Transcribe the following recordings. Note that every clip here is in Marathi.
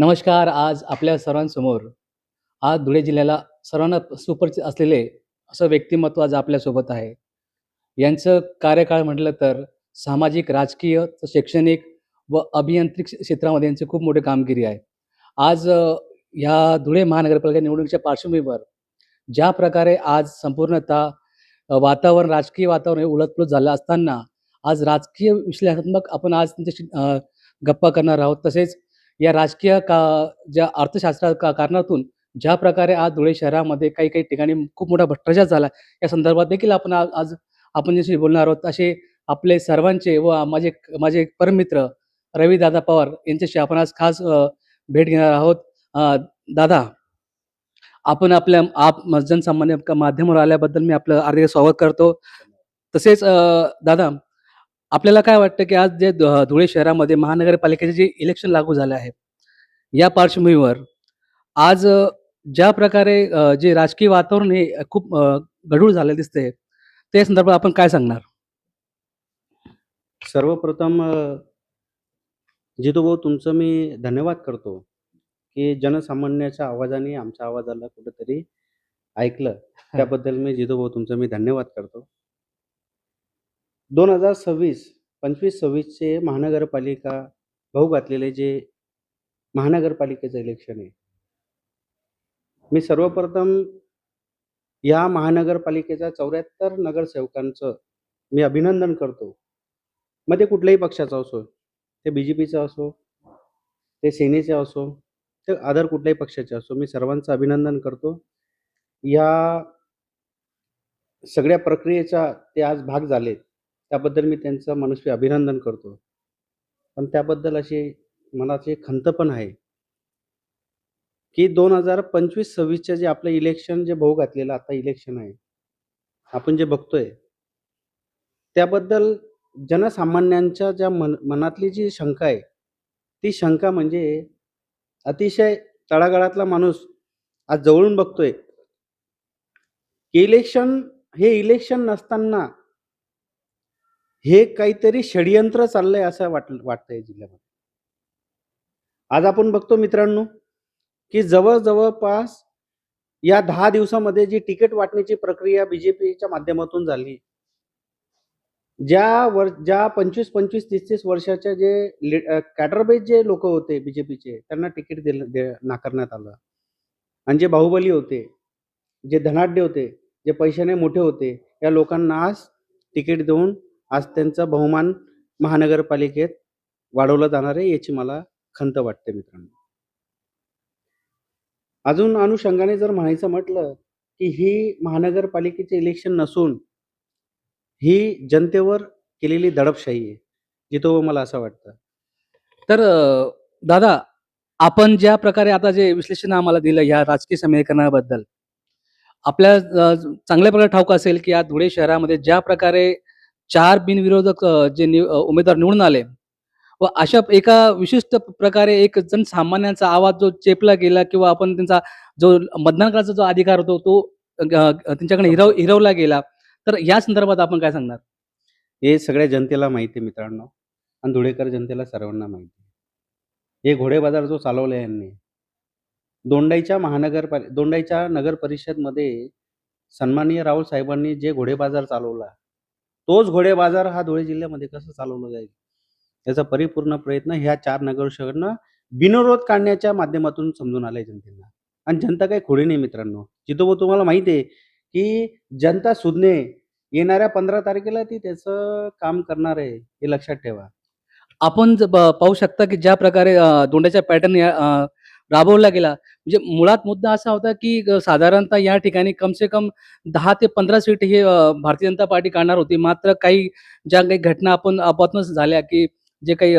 नमस्कार. आज आपल्या सर्वांसमोर आज धुळे जिल्ह्याला सर्वांना सुपरिचित असलेले असं व्यक्तिमत्व आज आपल्यासोबत आहे. यांचं कार्यकाळ म्हटलं तर सामाजिक, राजकीय, शैक्षणिक व अभियांत्रिक क्षेत्रामध्ये यांची खूप मोठी कामगिरी आहे. आज ह्या धुळे महानगरपालिका निवडणुकीच्या पार्श्वभूमीवर ज्या प्रकारे आज संपूर्णतः वातावरण, राजकीय वातावरण हे उलटपुलट झालं असताना, आज राजकीय विश्लेषणात्मक आपण आज त्यांच्याशी गप्पा करणार आहोत. तसेच या राजकीय ज्या अर्थशास्त्र कारणातून ज्या प्रकारे आज धुळे शहरामध्ये काही-काही ठिकाणी खूप मोठा भ्रष्टाचार झाला, या संदर्भात देखील आपण आज आपण ज्याच्याशी बोलणार आहोत. असे आपले सर्वांचे व माझे माझे एक परममित्र रविदादा पवार यांच्याशी आपण आज खास भेट घेणार आहोत. दादा, आपण आपल्या जनसामान्य माध्यमावर आल्याबद्दल मी आपलं हार्दिक स्वागत करतो. तसेच दादा, आपल्याला काय वाटतं, की आज जे धुळे शहरामध्ये महानगरपालिकेचे जे इलेक्शन लागू झालं आहे, या पार्श्वभूमीवर आज ज्या प्रकारे जे राजकीय वातावरण हे खूप गढूळ झालेलं दिसतंय, त्या संदर्भात आपण काय सांगणार? सर्वप्रथम जितूभाऊ तुमचं मी धन्यवाद करतो, की जनसामान्याच्या आवाजाने आमच्या आवाजाला कुठेतरी ऐकलं. त्याबद्दल मी जितूभाऊ तुमचं मी धन्यवाद करतो. 2026 25-26 चे महानगरपालिका भाऊ घातलेले जे महानगरपालिकेचं इलेक्शन आहे. मी सर्वप्रथम या महानगरपालिकेच्या 74 नगरसेवकांचं मी अभिनंदन करतो. मग ते कुठल्याही पक्षाचा असो, ते BJPचा असो, ते सेनेचे असो, ते अदर कुठल्याही पक्षाचे असो, मी सर्वांचं अभिनंदन करतो. या सगळ्या प्रक्रियेचा ते आज भाग झाले, त्याबद्दल मी त्यांचं मनस्वी अभिनंदन करतो. पण त्याबद्दल अशी मनाची खंत पण आहे, की 2025-26चे जे आपलं इलेक्शन जे भाऊ घातलेलं आता इलेक्शन आहे, आपण जे बघतोय, त्याबद्दल जनसामान्यांच्या ज्या मनातली जी शंका आहे, ती शंका म्हणजे अतिशय तळागाळातला माणूस आज जवळून बघतोय, की इलेक्शन नसताना हे काहीतरी षडयंत्र चाललंय असं वाटतंय जिल्ह्यामध्ये. आज आपण बघतो मित्रांनो, की जवळपास या 10 दिवसामध्ये जी तिकीट वाटण्याची प्रक्रिया BJPच्या माध्यमातून झाली, ज्या 25-25, 30-30 वर्षाच्या जे कॅडरबेज जे लोक होते BJPचे, त्यांना तिकीट नाकारण्यात आलं. आणि जे बाहुबली होते, जे धनाढ्य होते, जे पैशाने मोठे होते, या लोकांना आज तिकीट देऊन आज त्यांचा बहुमान महानगरपालिकेत वाढवलं जाणार आहे, याची मला खंत वाटते मित्रांनो. अजून अनुषंगाने जर म्हणायचं म्हटलं, की ही महानगरपालिकेचे इलेक्शन नसून ही जनतेवर केलेली दडपशाही आहे, जिथं मला असं वाटतं. तर दादा, आपण ज्या प्रकारे आता जे विश्लेषण आम्हाला दिलं या राजकीय समीकरणाबद्दल, आपल्या चांगल्या प्रकारे ठाऊक असेल, की या धुळे शहरामध्ये ज्या प्रकारे 4 बिनविरोधक उमेदवार निवडून आले व अशा एका विशिष्ट प्रकारे एक जनसामान्यांचा आवाज जो चेपला गेला किंवा आपण त्यांचा जो मतदान करायचा जो अधिकार होतो तो त्यांच्याकडे हिरवला गेला. तर या संदर्भात आपण काय सांगणार? हे सगळ्या जनतेला माहिती आहे मित्रांनो, आणि धुळेकर जनतेला सर्वांना माहिती आहे. हे घोडेबाजार जो चालवला यांनी, दोंडाईच्या नगर परिषदमध्ये सन्माननीय राहुल साहेबांनी जे घोडेबाजार चालवला, तोच घोडेबाजार हा धुळे जिल्ह्यामध्ये कसं चालवला जाईल, याचा परिपूर्ण प्रयत्न ह्या 4 नगरसेवकांना बिनविरोध काढण्याच्या माध्यमातून समजून आलंय जनतेला. आणि जनता काही खोडी नाही मित्रांनो. जिथं तुम्हाला माहिती आहे, की जनता सुज्ञ येणाऱ्या 15 तारखेला ती त्याचं काम करणार आहे, हे लक्षात ठेवा. आपण पाहू शकता, की ज्या प्रकारे दोंड्याच्या पॅटर्न राबवला गेला, म्हणजे मुळात मुद्दा असा होता, की साधारणतः या ठिकाणी कम से कम 10 ते 15 सीट हे भारतीय जनता पार्टी काढणार होती. मात्र ज्या काही घटना आपण अपवादात्मक झाल्या, की जे काही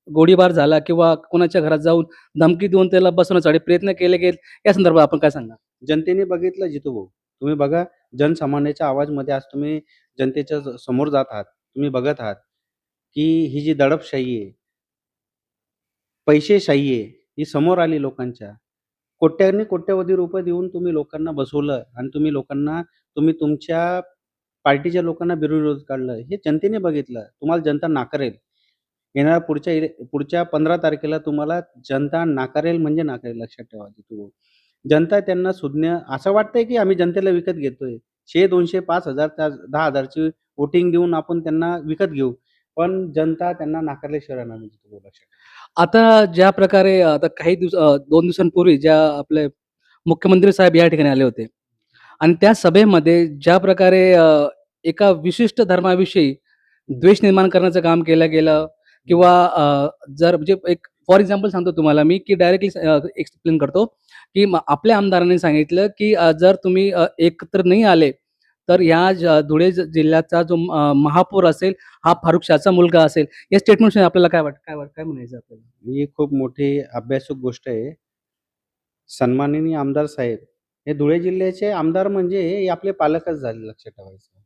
गोळीबार झाला किंवा कोणाच्या घरात जाऊन धमकी देऊन त्याला बसवण्यासाठी प्रयत्न केले गेले, या संदर्भात आपण काय सांगणार? जनतेने बघितलं जितू, तुम्ही बघा, जनसामान्याच्या आवाजमध्ये आज तुम्ही जनतेच्या समोर जात आहात. तुम्ही बघत आहात, की ही जी दडपशाही आहे, पैसेशाही आहे, ही समोर आली लोकांच्या. कोट्यावधी रुपये देऊन तुम्ही लोकांना बसवलं आणि तुम्ही तुमच्या पार्टीच्या लोकांना बिनविरोध काढलं. हे जनतेने बघितलं. तुम्हाला जनता नाकारेल. येणाऱ्या पुढच्या 15 तारखेला तुम्हाला जनता नाकारेल म्हणजे नाकारेल, लक्षात ठेवा जितू. जनता त्यांना सुज्ञ असं वाटतंय, की आम्ही जनतेला विकत घेतोय. 100, 200, 5,000 त्या 10,000 ची वोटिंग देऊन आपण त्यांना विकत घेऊ. पण जनता त्यांना नाकारल्याशिवाय राहणार नाही जितू, लक्षात ठेवा. आता ज्या प्रकारे आता काही 2 दिवसांपूर्वी ज्या आपले मुख्यमंत्री साहेब या ठिकाणी आले होते आणि त्या सभेमध्ये ज्या प्रकारे एका विशिष्ट धर्माविषयी द्वेष निर्माण करण्याचं काम केलं गेलं किंवा जर म्हणजे एक फॉर एक्झाम्पल सांगतो तुम्हाला मी, की डायरेक्टली एक्सप्लेन करतो, की आपल्या आमदारांनी सांगितलं, की जर तुम्ही एकत्र नाही आले, तर ह्या धुळे जिल्ह्याचा जो महापौर असेल, हा फारुख शहाचा मुलगा असेल. या स्टेटमेंटविषयी आपल्याला काय म्हणायचं आपल्याला? ही खूप मोठी अभ्यासक गोष्ट आहे. सन्माननीय आमदार साहेब, हे धुळे जिल्ह्याचे आमदार म्हणजे हे आपले पालकच झाले, लक्षात ठेवायचं.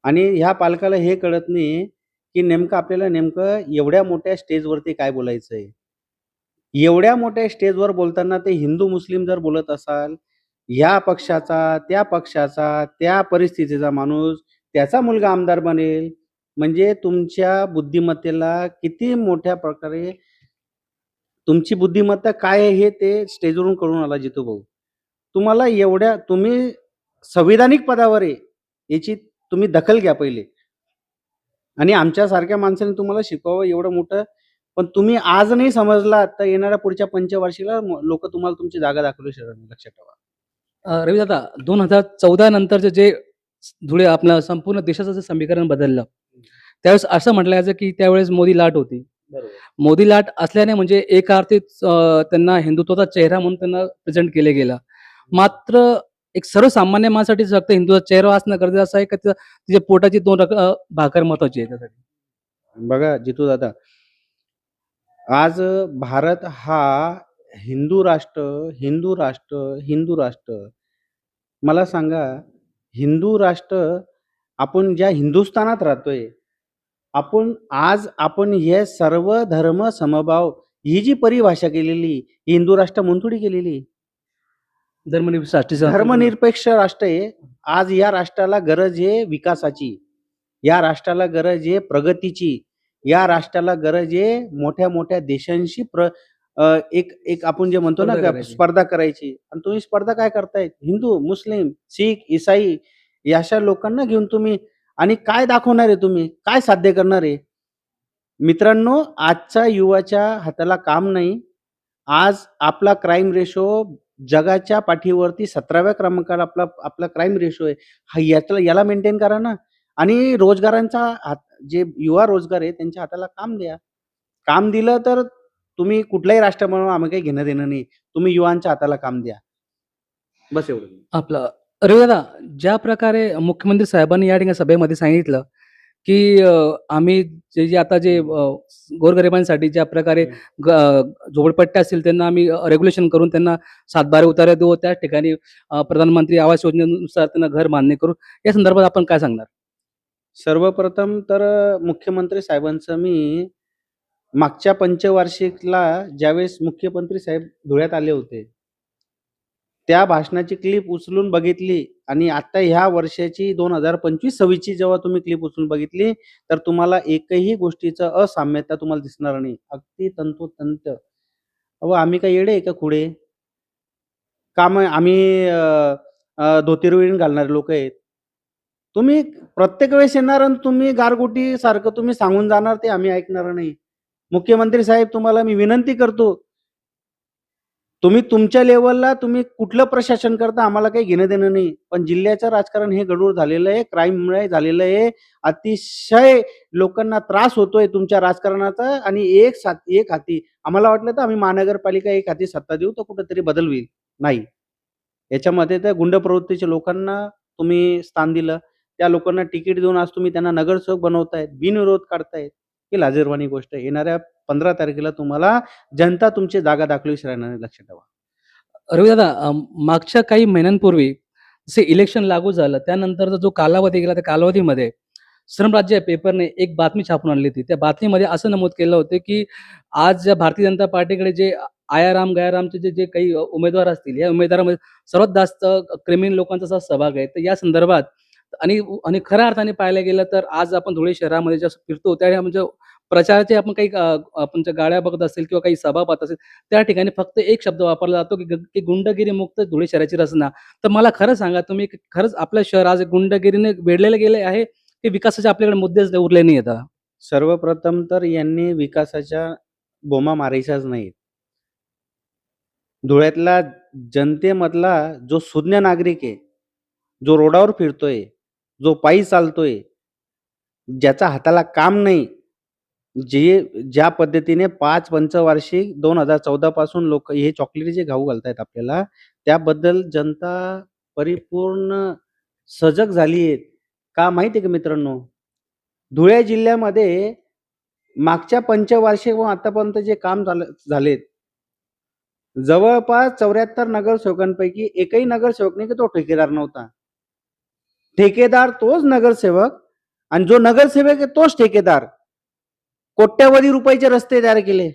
आणि ह्या पालकाला हे कळत नाही, की नेमकं आपल्याला नेमकं एवढ्या मोठ्या स्टेजवरती काय बोलायचंय. एवढ्या मोठ्या स्टेजवर बोलताना ते हिंदू-मुस्लिम जर बोलत असाल, ह्या पक्षाचा, त्या पक्षाचा, त्या परिस्थितीचा माणूस, त्याचा मुलगा आमदार बनेल, म्हणजे तुमच्या बुद्धिमत्तेला किती मोठ्या प्रकारे तुमची बुद्धिमत्ता काय आहे हे ते स्टेजवरून कळून आला जितू भाऊ. तुम्हाला तुम्ही संविधानिक पदावर आहे, याची तुम्ही दखल घ्या पहिले. आणि आमच्यासारख्या माणसाने तुम्हाला शिकवावं एवढं मोठं, पण तुम्ही आज नाही समजलात, तर येणाऱ्या पुढच्या पंचवार्षिकला लोकं तुम्हाला तुमची जागा दाखवल्याशिवाय राहणार नाही, लक्षात ठेवा. रविदादा 2014 नंतरचं जे धुळे आपलं संपूर्ण देशाचं जे समीकरण बदललं, त्यावेळेस असं म्हटलं जायचं, की त्यावेळेस मोदी लाट होती. बरोबर. मोदी लाट असल्याने म्हणजे एका अर्थी त्यांना हिंदुत्वाचा चेहरा म्हणून त्यांना प्रेझेंट केलं गेलं. मात्र एक सर्वसामान्य माणसासाठी फक्त हिंदूचा चेहरा असणं गरजेचं असं आहे, का तिच्या पोटाची 2 भाकर महत्वाची आहे त्यासाठी? बघा जितू दादा, आज भारत हा हिंदू राष्ट्र, हिंदू राष्ट्र, हिंदू राष्ट्र. मला सांगा, हिंदू राष्ट्र आपण ज्या हिंदुस्थानात राहतोय, आपण हे सर्व धर्म समभाव ही जी परिभाषा केलेली, ही हिंदू राष्ट्र म्हणून थोडी केलेली. धर्मनिरपेक्ष राष्ट्र आहे. आज या राष्ट्राला गरज आहे विकासाची. या राष्ट्राला गरज आहे प्रगतीची. या राष्ट्राला गरज आहे मोठ्या-मोठ्या देशांशी एक एक आपण जे म्हणतो ना स्पर्धा का करायची. स्पर्धा करायची. आणि तुम्ही स्पर्धा काय करताय? हिंदू, मुस्लिम, शीख, ईसाई या अशा लोकांना घेऊन तुम्ही आणि काय दाखवणार आहे तुम्ही? काय साध्य करणार आहे? मित्रांनो, आजच्या युवाच्या हाताला काम नाही. आज आपला क्राईम रेशो जगाच्या पाठीवरती 17व्या क्रमांकाला आपला क्राईम रेशो आहे. याला मेंटेन करा ना. आणि रोजगारांचा जे युवा रोजगार आहे त्यांच्या हाताला काम द्या. काम दिलं तर तुम्ही कुठल्याही राष्ट्र बनवा, आम्हाला काही घेणं-देणं नाही. तुम्ही युवांच्या हाताला काम द्या. बस एवढं. आपलं रविदादा, ज्या प्रकारे मुख्यमंत्री साहेबांनी या ठिकाणी सभेमध्ये सांगितलं, की आम्ही जे आता जे गोरगरिबांसाठी ज्या प्रकारे झोपडपट्ट्या असतील त्यांना आम्ही रेग्युलेशन करून त्यांना 7/12 उतारे देऊ. त्या ठिकाणी प्रधानमंत्री आवास योजनेनुसार त्यांना घर बांधणी करू. या संदर्भात आपण काय सांगणार? सर्वप्रथम तर मुख्यमंत्री साहेबांचं मी मागच्या पंचवार्षिकला ज्यावेळेस मुख्यमंत्री साहेब धुळ्यात आले होते, त्या भाषणाची क्लिप उचलून बघितली आणि आता ह्या वर्षाची 2025-26 ची जेव्हा तुम्ही क्लिप उचलून बघितली, तर तुम्हाला एकही गोष्टीचं असाम्यता तुम्हाला दिसणार नाही. अगदी तंतोतंत. अहो, आम्ही काय येडे आहे का खुळे? का मग आम्ही धोतर घालणारे लोकं आहेत? तुम्ही प्रत्येक वेळेस येणार आणि तुम्ही गारगोटीसारखं तुम्ही सांगून जाणार, ते आम्ही ऐकणार नाही. मुख्यमंत्री साहेब, तुम्हाला मी विनंती करतो, तुम्ही तुमच्या लेव्हलला तुम्ही कुठलं प्रशासन करता आम्हाला काही घेणं-देणं नाही. पण जिल्ह्याचं राजकारण हे गढूळ झालेलं आहे, क्राईममुळे झालेलं आहे. अतिशय लोकांना त्रास होतोय तुमच्या राजकारणाचा आणि एक हाती आम्हाला वाटलं तर आम्ही महानगरपालिका एक हाती सत्ता देऊ तर कुठेतरी बदल होईल. नाही. याच्यामध्ये त्या गुंड प्रवृत्तीच्या लोकांना तुम्ही स्थान दिलं. त्या लोकांना तिकीट देऊन आज तुम्ही त्यांना नगरसेवक बनवतायत, बिनविरोध काढतायत. ही लाजिरवाणी गोष्ट आहे. येणाऱ्या 15 तारखेला तुम्हाला जनता तुमची जागा दाखवल्याशिवाय राहणार नाही, लक्षात ठेवा. रविदादा, मागच्या काही महिन्यांपूर्वी जसे इलेक्शन लागू झालं, त्यानंतरचा जो कालावधी गेला, त्या कालावधीमध्ये श्रमराज्य या पेपरने एक बातमी छापून आणली होती. त्या बातमीमध्ये असं नमूद केलं होतं, की आज ज्या भारतीय जनता पार्टीकडे जे आयाराम गयारामचे जे जे काही उमेदवार असतील, या उमेदवारामध्ये सर्वात जास्त क्रिमिनल लोकांचा सहभाग आहे. तर या संदर्भात आणि आणि खऱ्या अर्थाने पाहायला गेलं तर आज आपण धुळे शहरामध्ये जसं फिरतो त्या म्हणजे प्रचाराचे आपण काही आपण त्या गाड्या बघत असेल किंवा काही सभा पाहत असेल, त्या ठिकाणी फक्त एक शब्द वापरला जातो, की गुंडगिरी मुक्त धुळे शहराची रचना. तर मला खरं सांगा तुम्ही, की खरंच आपलं शहर आज गुंडगिरीने वेढलेलं गेले आहे, की विकासाचे आपल्याकडे मुद्देच उरले नाही आता? सर्वप्रथम तर यांनी विकासाच्या बोमा मारायच्याच नाहीत. धुळ्यातला जनतेमधला जो सुज्ञ नागरिक आहे, जो रोडावर फिरतोय, जो पायी चालतोय, ज्याच्या हाताला काम नाही, ज्या पद्धतीने 5 पंचवार्षिक 2014 पासून लोक हे चॉकलेट जे खाऊ घालतायत आपल्याला, त्याबद्दल जनता परिपूर्ण सजग झाली आहे. का माहिती आहे का मित्रांनो? धुळे जिल्ह्यामध्ये मागच्या पंचवार्षिक व आतापर्यंत जे काम झालेत, जवळपास 74 नगरसेवकांपैकी एकही नगरसेवक नाही की तो ठेकेदार नव्हता. ठेकेदार तोच नगरसेवक आणि जो नगरसेवक आहे तोच ठेकेदार. कोट्यावधी रुपयाचे रस्ते तयार केले.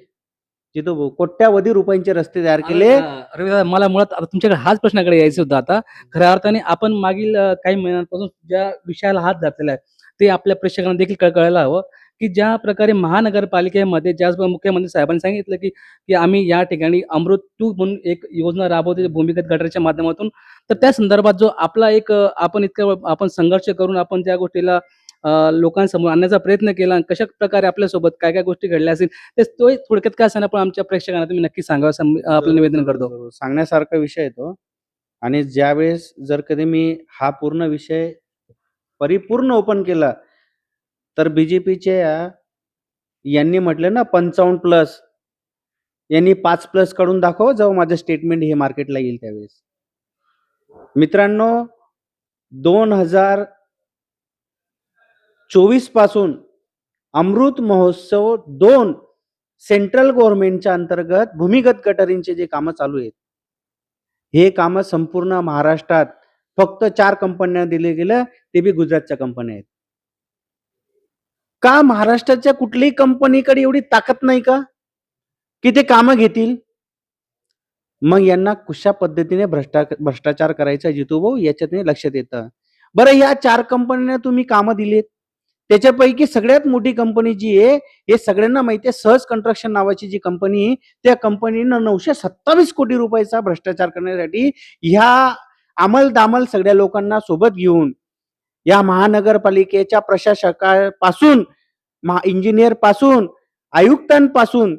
जितू भाऊ, कोट्यावधी रुपयांचे रस्ते तयार केले. रविदादा, मला मुळात आता तुमच्याकडे हाच प्रश्नाकडे यायचं होतं आता. खऱ्या अर्थाने आपण मागील काही महिन्यांपासून ज्या विषयाला हात घातलेला आहे, ते आपल्या प्रेक्षकांना देखील कळायला हवं, की ज्या प्रकारे महानगरपालिकेमध्ये ज्या मुख्यमंत्री साहेबांनी सांगितलं, की की आम्ही या ठिकाणी अमृत 2 म्हणून एक योजना राबवते भूमिगत गटाराच्या माध्यमातून. तर त्या संदर्भात जो आपला एक आपण इतकं आपण संघर्ष करून आपण त्या गोष्टीला लोकांसमोर आणण्याचा प्रयत्न केला आणि कशाप्रकारे आपल्यासोबत काय-काय गोष्टी घडल्या असतील, तो थोडक्यात का असेना पण आमच्या प्रेक्षकांना तुम्ही नक्की सांगावं असं आपलं निवेदन करतो. जरूर. सांगण्यासारखा विषय आहे तो. आणि ज्यावेळेस जर कधी मी हा पूर्ण विषय परिपूर्ण ओपन केला, तर बीजेपीच्या यांनी म्हटलं ना 55+ यांनी 5+ काढून दाखव जेव्हा माझं स्टेटमेंट हे मार्केटला येईल त्यावेळेस. मित्रांनो, 2024 पासून अमृत महोत्सव 2 सेंट्रल गव्हर्नमेंटच्या अंतर्गत भूमिगत गटारींचे जे कामं चालू आहेत, हे कामं संपूर्ण महाराष्ट्रात फक्त 4 कंपन्यांना दिले गेलं, ते बी गुजरातच्या कंपन्या आहेत. का महाराष्ट्राच्या कुठल्याही कंपनीकडे एवढी ताकद नाही का, की ते कामं घेतील? मग यांना कशा पद्धतीने भ्रष्टाचार करायचा जितू भाऊ याच्यातून लक्षात येतं. बरं, या 4 कंपन्यांना तुम्ही कामं दिलीत. त्याच्यापैकी सगळ्यात मोठी कंपनी जी आहे, हे सगळ्यांना माहिती आहे, सहज कन्स्ट्रक्शन नावाची जी कंपनी आहे, त्या कंपनीनं 927 कोटी रुपयाचा भ्रष्टाचार करण्यासाठी ह्या अंमल-दामल सगळ्या लोकांना सोबत घेऊन या महानगरपालिकेच्या प्रशासकापासून, इंजिनियर पासून, आयुक्तांपासून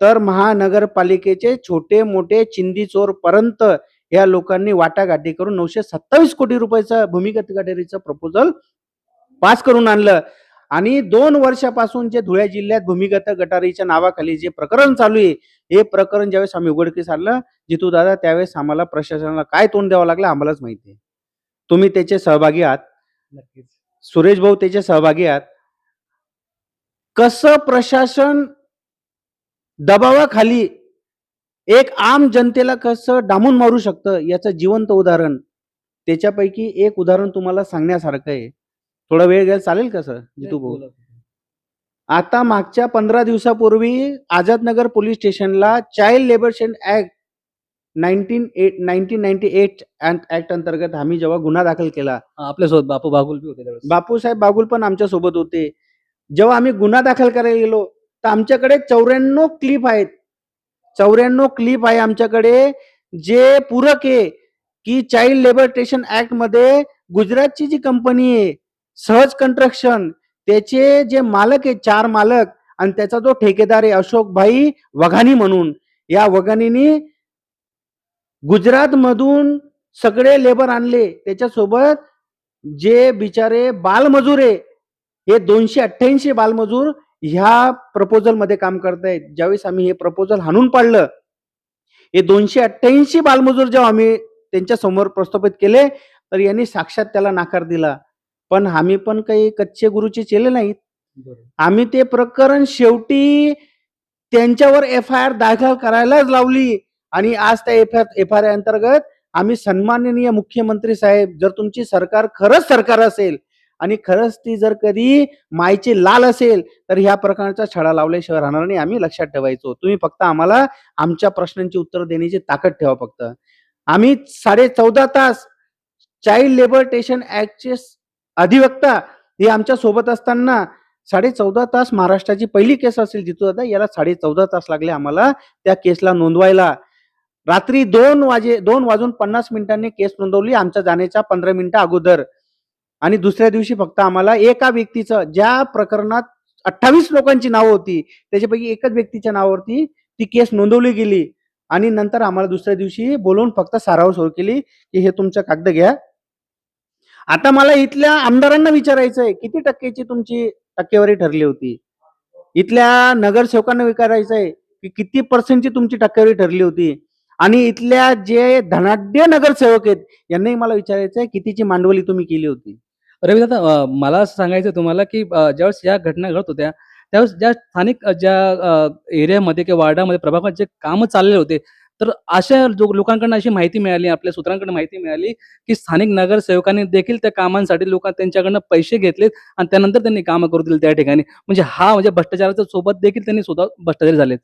तर महानगरपालिकेचे छोटे-मोठे चिंदी-चोर पर्यंत या लोकांनी वाटाघाटी करून 927 कोटी रुपयाचा भूमिगत गटारीचं प्रपोजल पास करून आणलं. आणि 2 वर्षापासून जे धुळे जिल्ह्यात भूमिगत गटारीच्या नावाखाली जे प्रकरण चालू आहे, हे प्रकरण ज्यावेळेस आम्ही उघडकीस आणलं जितू दादा, त्यावेळेस आम्हाला प्रशासनाला काय तोंड द्यावं लागलं आम्हालाच माहिती आहे. तुम्ही त्याचे सहभागी आहात. नक्कीच. सुरेश भाऊ त्याचे सहभागी आहात. कसं प्रशासन दबावाखाली एक आम जनतेला कसं डांबून मारू शकतं याचं जिवंत उदाहरण. त्याच्यापैकी एक उदाहरण तुम्हाला सांगण्यासारखं आहे. थोडा वेळ घ्याल चालेल का सर जितू भाऊ? आता मागच्या 15 दिवसापूर्वी आझादनगर पोलीस स्टेशनला चाइल्ड लेबरेशन ऍक्ट 1998 ऍक्ट अंतर्गत आम्ही जेव्हा गुन्हा दाखल केला, आपल्यासोबत बापू बागुल बी होते त्यावेळेस. बापूसाहेब बागुल पण आमच्या सोबत होते. जेव्हा आम्ही गुन्हा दाखल करायला गेलो, तर आमच्याकडे 94 क्लिप आहेत. 94 क्लिप आहे आमच्याकडे, जे पूरक आहे की चाइल्ड लेबरेशन ऍक्ट मध्ये गुजरातची जी कंपनी आहे सहज कन्स्ट्रक्शन, त्याचे जे मालक आहेत 4 मालक आणि त्याचा जो ठेकेदार आहे अशोकभाई वघानी म्हणून, या वघानीनी गुजरात मधून सगळे लेबर आणले. त्याच्यासोबत जे बिचारे बालमजूर आहे, हे 288 बालमजूर ह्या प्रपोजल मध्ये काम करतायत. ज्यावेळेस आम्ही हे प्रपोजल हाणून पाडलं, हे 288 बालमजूर जेव्हा आम्ही त्यांच्या समोर प्रस्थापित केले, तर यांनी साक्षात त्याला नकार दिला. पण आम्ही पण काही कच्चे गुरुचे चेले नाहीत. आम्ही ते प्रकरण शेवटी त्यांच्यावर FIR दाखल करायलाच लावली. आणि आज त्या FIR अंतर्गत आम्ही सन्माननीय मुख्यमंत्री साहेब, जर तुमची सरकार खरंच सरकार असेल आणि खरंच ती जर कधी मायची लाल असेल, तर ह्या प्रकारचा छडा लावल्याशिवाय राहणार नाही, आम्ही लक्षात ठेवायचो. तुम्ही फक्त आम्हाला आमच्या प्रश्नांची उत्तर देण्याची ताकद ठेवा फक्त. आम्ही 14.5 तास चाइल्ड लेबरेशन ऍक्टचे अधिवक्ता हे आमच्या सोबत असताना 14.5 तास महाराष्ट्राची पहिली केस असेल जितूदादा, याला 14.5 तास लागले आम्हाला त्या केसला नोंदवायला. रात्री 2 वाजून 50 मिनिटांनी केस नोंदवली आमच्या जाण्याच्या 15 मिनिटं अगोदर. आणि दुसऱ्या दिवशी फक्त आम्हाला एका व्यक्तीचं, ज्या प्रकरणात 28 लोकांची नावं होती, त्याच्यापैकी एकच व्यक्तीच्या नावावरती ती केस नोंदवली गेली. आणि नंतर आम्हाला दुसऱ्या दिवशी बोलवून फक्त सारावर सुरू केली, की हे तुमचं कागद घ्या. आता मला इथल्या आमदारांना विचारायचं आहे, किती टक्क्याची तुमची टक्केवारी ठरली होती? इथल्या नगरसेवकांना विचारायचं आहे, की किती पर्सेंटची तुमची टक्केवारी ठरली होती? आणि इथल्या जे धनाढ्य नगरसेवक आहेत, यांनाही मला विचारायचं आहे, कितीची मांडवली तुम्ही केली होती? रविदादा, मला असं सांगायचं तुम्हाला, की ज्यावेळेस या घटना घडत होत्या, त्यावेळेस ज्या स्थानिक ज्या एरियामध्ये किंवा वार्डामध्ये, प्रभागात जे कामं चाललेले होते, तर अशा लोकांकडून अशी माहिती मिळाली, आपल्या सूत्रांकडून माहिती मिळाली, की स्थानिक नगरसेवकांनी देखील त्या कामांसाठी त्यांच्याकडनं पैसे घेतलेत आणि त्यानंतर त्यांनी कामं करू दिली त्या ठिकाणी. म्हणजे भ्रष्टाचाराच्या सोबत देखील त्यांनी स्वतः भ्रष्टाचारी झालेत.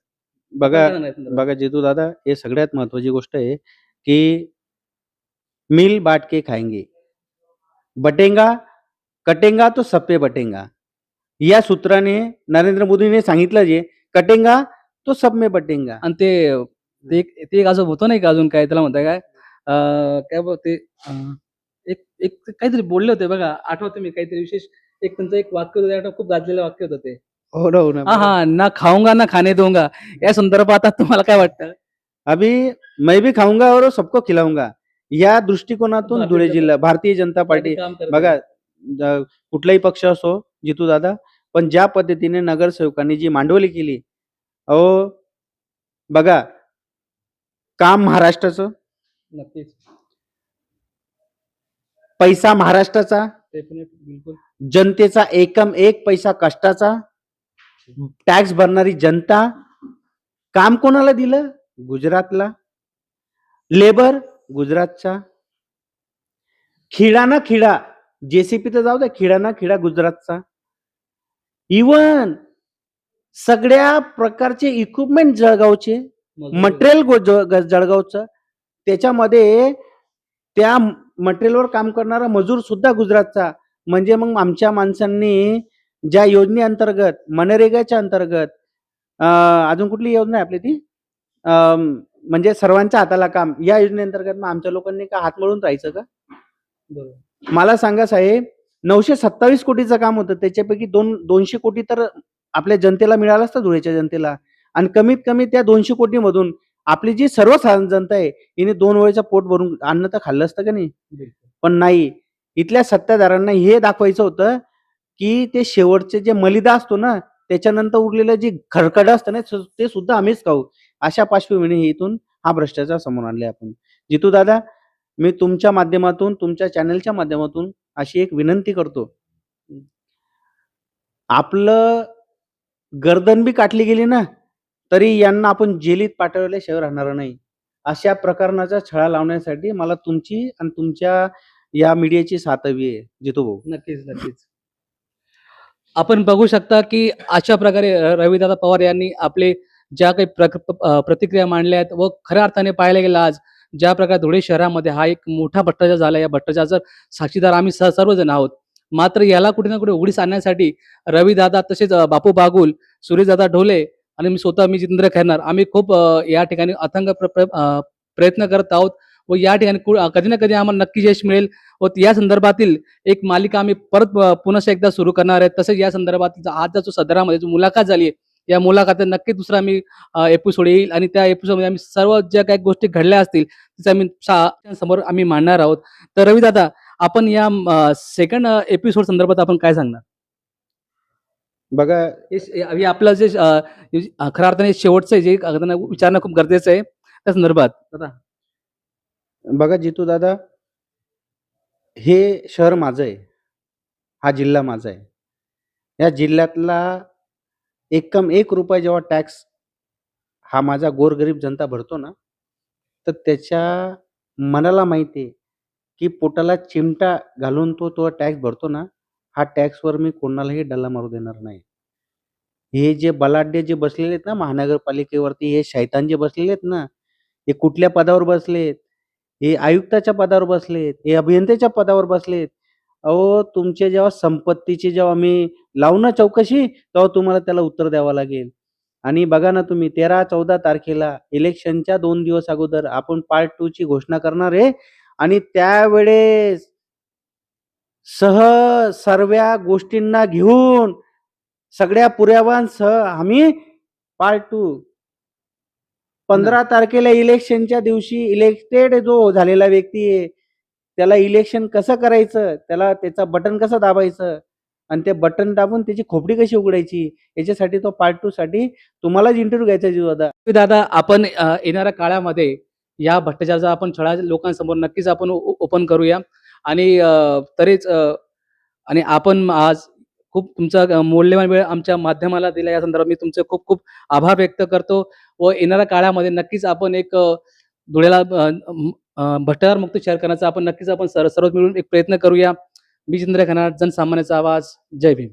बघा काय सांगणार या संदर्भात? बघा जितू दादा, हे सगळ्यात महत्वाची गोष्ट आहे, की मिल बांट के खाएंगे, बटेंगा कटेंगा तो सब पे बटेंगा. या सूत्राने नरेंद्र मोदीने सांगितलं, जे कटेंगा तो सब में बटेंगा. आणि ते एक असं होतं नाही का, अजून काय त्याला म्हणताय काय? काय बघ ते एक एक काहीतरी बोलले होते बघा, आठवतं मी काहीतरी विशेष. एक त्यांचं एक वाक्य होतं, त्या खूप गाजलेलं वाक्य होतं ते. हो ना, हो ना. हां, ना खाऊंगा ना खाने दूंगा. या संदर्भात आता तुम्हाला काय वाटतं? अभी मैं भी खाऊंगा और सबको खिलाऊंगा. या दृष्टिकोनातून धुळे जिल्हा भारतीय जनता पार्टी, काम करत बघा, आहे. कुठलाही पक्ष असो जितू दादा, पण ज्या पद्धतीने नगरसेवकांनी जी मांडवली केली, अहो बघा, काम महाराष्ट्राचं, नक्कीच. पैसा महाराष्ट्राचा, डेफिनेटली, बिलकुल. जनतेचा एकम एक पैसा कष्टाचा, टॅक्स भरणारी जनता. काम कोणाला दिलं? गुजरातला. लेबर गुजरातचा. खिडा ना खिडा, जेसीपी तर जाऊ द्या, खिडा ना खिडा गुजरातचा. इवन सगळ्या प्रकारचे इक्विपमेंट जळगावचे, मटेरियल जळगावचं. त्याच्यामध्ये त्या मटेरियलवर काम करणारा मजूर सुद्धा गुजरातचा. म्हणजे मग आमच्या माणसांनी ज्या योजनेअंतर्गत, मनरेगाच्या अंतर्गत, अजून कुठली योजना आहे आपली ती, म्हणजे सर्वांच्या हाताला काम, या योजनेअंतर्गत मग आमच्या लोकांनी का हात मळून राहायचं का? बरोबर. मला सांगा साहेब, 927 कोटीचं काम होतं, त्याच्यापैकी 200 कोटी तर आपल्या जनतेला मिळालं असतं, धुळ्याच्या जनतेला. आणि कमीत कमी त्या 200 कोटीमधून आपली जी सर्वसाधारण जनता आहे, हिने 2 वेळेचं पोट भरून अन्न तर खाल्लं असतं का नाही? बिलकुल. पण नाही. इथल्या सत्ताधाऱ्यांना हे दाखवायचं होतं, की ते शेवटचे जे मलिदा असतो ना, त्याच्यानंतर उरलेलं जे खरकट असतं ना, ते सुद्धा आम्हीच खाऊ. अशा पार्श्वभूमीने इथून हा भ्रष्टाचार समोर आणलाय आपण. जितू दादा, मी तुमच्या माध्यमातून, तुमच्या चॅनलच्या माध्यमातून अशी एक विनंती करतो. आपलं गर्दन बी काटली गेली ना, तरी यांना आपण जेलीत पाठवल्याशिवाय राहणार नाही. अशा प्रकरणाचा छळा लावण्यासाठी मला तुमची आणि तुमच्या या मीडियाची साथ हवी आहे, जितू भाऊ. नक्कीच, नक्कीच. आपण बघू शकता, की अशा प्रकारे रविदादा पवार यांनी आपले ज्या काही प्रतिक्रिया मांडल्या आहेत व खऱ्या अर्थाने पाहायला गेलं आज ज्या प्रकारे धुळे शहरामध्ये हा एक मोठा भ्रष्टाचार झाला, या भ्रष्टाचाराचा साक्षीदार आम्ही सर्वजण आहोत. मात्र याला कुठे ना कुठे उघडीस आणण्यासाठी रविदादा, तसेच बापू बागुल, सुरेशदादा ढोले आणि मी जितेंद्र खैरनार, आम्ही खूप या ठिकाणी अथंग प्रयत्न करत आहोत व या ठिकाणी कधी ना कधी आम्हाला नक्की यश मिळेल व या संदर्भातील एक मालिका आम्ही परत पुन्हा एकदा सुरू करणार आहेत. तसेच या संदर्भात आजचा जो सदरामध्ये जो मुलाखत झाली आहे, या मुलाखतीत नक्की दुसरा आम्ही एपिसोड येईल आणि त्या एपिसोडमध्ये आम्ही सर्व ज्या काही गोष्टी घडल्या असतील तिचा आम्ही समोर आम्ही मांडणार आहोत. तर रविदादा, आपण या सेकंड एपिसोड संदर्भात आपण काय सांगणार? बघा, हे आपलं जे खऱ्या अर्थाने शेवटचं जे विचारणं खूप गरजेचं आहे त्या संदर्भात. दादा, बघा जितू दादा, हे शहर माझं आहे, हा जिल्हा माझा आहे. या जिल्ह्यातला एकम ₹1 जेव्हा टॅक्स हा माझा गोरगरीब जनता भरतो ना, तर त्याच्या मनाला माहिती आहे, की पोटाला चिमटा घालून तो टॅक्स भरतो ना, हा टॅक्सवर मी कोणालाही डल्ला मारू देणार नाही. हे जे बलाढ्य जे बसलेले आहेत ना महानगरपालिकेवरती, हे शैतान जे बसलेले आहेत ना, हे कुठल्या पदावर बसलेत? हे आयुक्ताच्या पदावर बसलेत, हे अभियंत्याच्या पदावर बसलेत. अहो, तुमच्या जेव्हा संपत्तीची जेव्हा मी लावू ना चौकशी, तेव्हा तुम्हाला त्याला उत्तर द्यावं लागेल. आणि बघा ना तुम्ही 13-14 तारखेला इलेक्शनच्या 2 दिवस अगोदर आपण पार्ट 2 ची घोषणा करणार आहे आणि त्यावेळेस सर्व्या गोष्टींना घेऊन, सगळ्या पुराव्यांसह आम्ही पार्ट 2 15 तारखेला इलेक्शनच्या दिवशी इलेक्टेड जो झालेला व्यक्ती आहे, त्याला इलेक्शन कसं करायचं, त्याला त्याचा बटन कसं दाबायचं आणि ते बटन दाबून त्याची खोपडी कशी उघडायची, याच्यासाठी तो पार्ट 2 साठी तुम्हालाच इंटरव्ह्यू घ्यायचा आहे दादा. दादा आपण येणाऱ्या काळामध्ये या भ्रष्टाचाराचा आपण छळा लोकांसमोर नक्कीच आपण ओपन करूया आणि तरीच आणि आपण आज खूप तुमचा मौल्यवान वेळ आमच्या माध्यमाला दिला या संदर्भात मी तुमचे खूप खूप आभार व्यक्त करतो व येणाऱ्या काळामध्ये नक्कीच आपण एक धुळ्याला भ्रष्टाचार मुक्त शहर करण्याचा आपण नक्कीच आपण सर्व मिळून एक प्रयत्न करूया. मी चंद्र खनाळ, जनसामान्याचा आवाज. जय भीम.